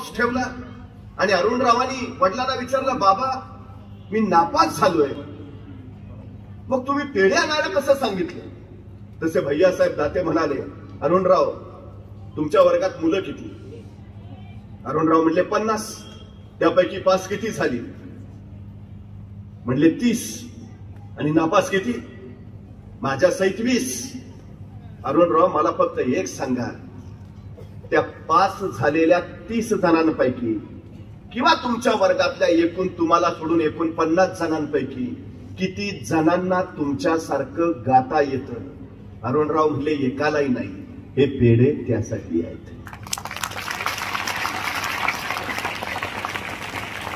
Box ठेवला आणि अरुणरावांनी वडिलांना विचारलं, बाबा मी नापास झालोय, मग तुम्ही पेढे आणायला कसं सांगितलं? तसे भैयासाहेब दाते म्हणाले, अरुणराव तुमच्या वर्गात मुलं किती? अरुणराव म्हणले 50. त्यापैकी पास किती झाली? म्हणले 30. आणि नापास किती? माझ्या सहित 20. अरुणराव मला फक्त एक सांगा, त्या पास झालेल्या 30 जणांपैकी किंवा तुमच्या वर्गातल्या एकूण तुम्हाला सोडून एकूण 50 जणांपैकी किती जणांना तुमच्यासारखं गाता येतं? अरुणराव म्हणले एकालाही नाही. हे पेढे त्यासाठी आहेत.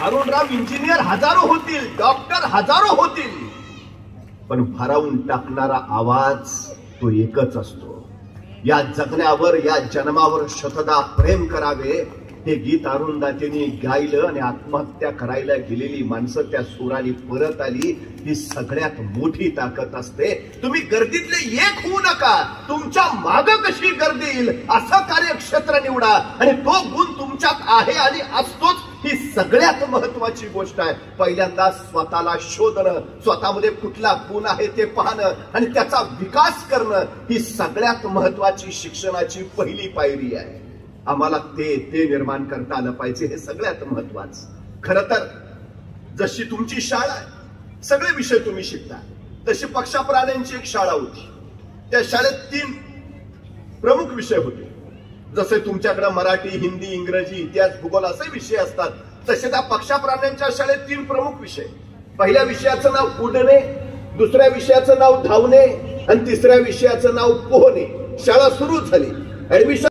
अरुणराव इंजिनियर हजारो होतील, डॉक्टर हजारो होतील, पण भारावून टाकणारा आवाज तो एकच असतो. या जगण्यावर, या जन्मावर शतदा प्रेम करावे, हे गीत अरुणदातेंनी गायलं आणि आत्महत्या करायला गेलेली माणसं त्या सुराने परत आली. ही सगळ्यात मोठी ताकद असते. तुम्ही गर्दीतले एक होऊ नका, तुमच्या माग कशी गर्दी येईल असं कार्यक्षेत्र निवडा आणि तो गुण तुमच्यात आहे आणि असतोच. ही सगळ्यात महत्वाची गोष्ट आहे. पहिल्यांदा स्वतःला शोधणं, स्वतःमध्ये कुठला गुण आहे ते पाहणं आणि त्याचा विकास करणं, ही सगळ्यात महत्वाची शिक्षणाची पहिली पायरी आहे. आम्हाला ते निर्माण करता आलं पाहिजे, हे सगळ्यात महत्वाचं. खरं तर जशी तुमची शाळा आहे, सगळे विषय तुम्ही शिकता, तशी पक्षाप्राण्यांची एक शाळा होती. त्या शाळेत 3 प्रमुख विषय होते. जसे तुमच्याकडे मराठी, हिंदी, इंग्रजी, इतिहास, भूगोल असे विषय असतात, तसे त्या पक्षाप्राण्यांच्या शाळेत 3 प्रमुख विषय. पहिल्या विषयाचं नाव उडणे, दुसऱ्या विषयाचं नाव धावणे आणि तिसऱ्या विषयाचं नाव पोहणे. शाळा सुरू झाली. ऍडमिशन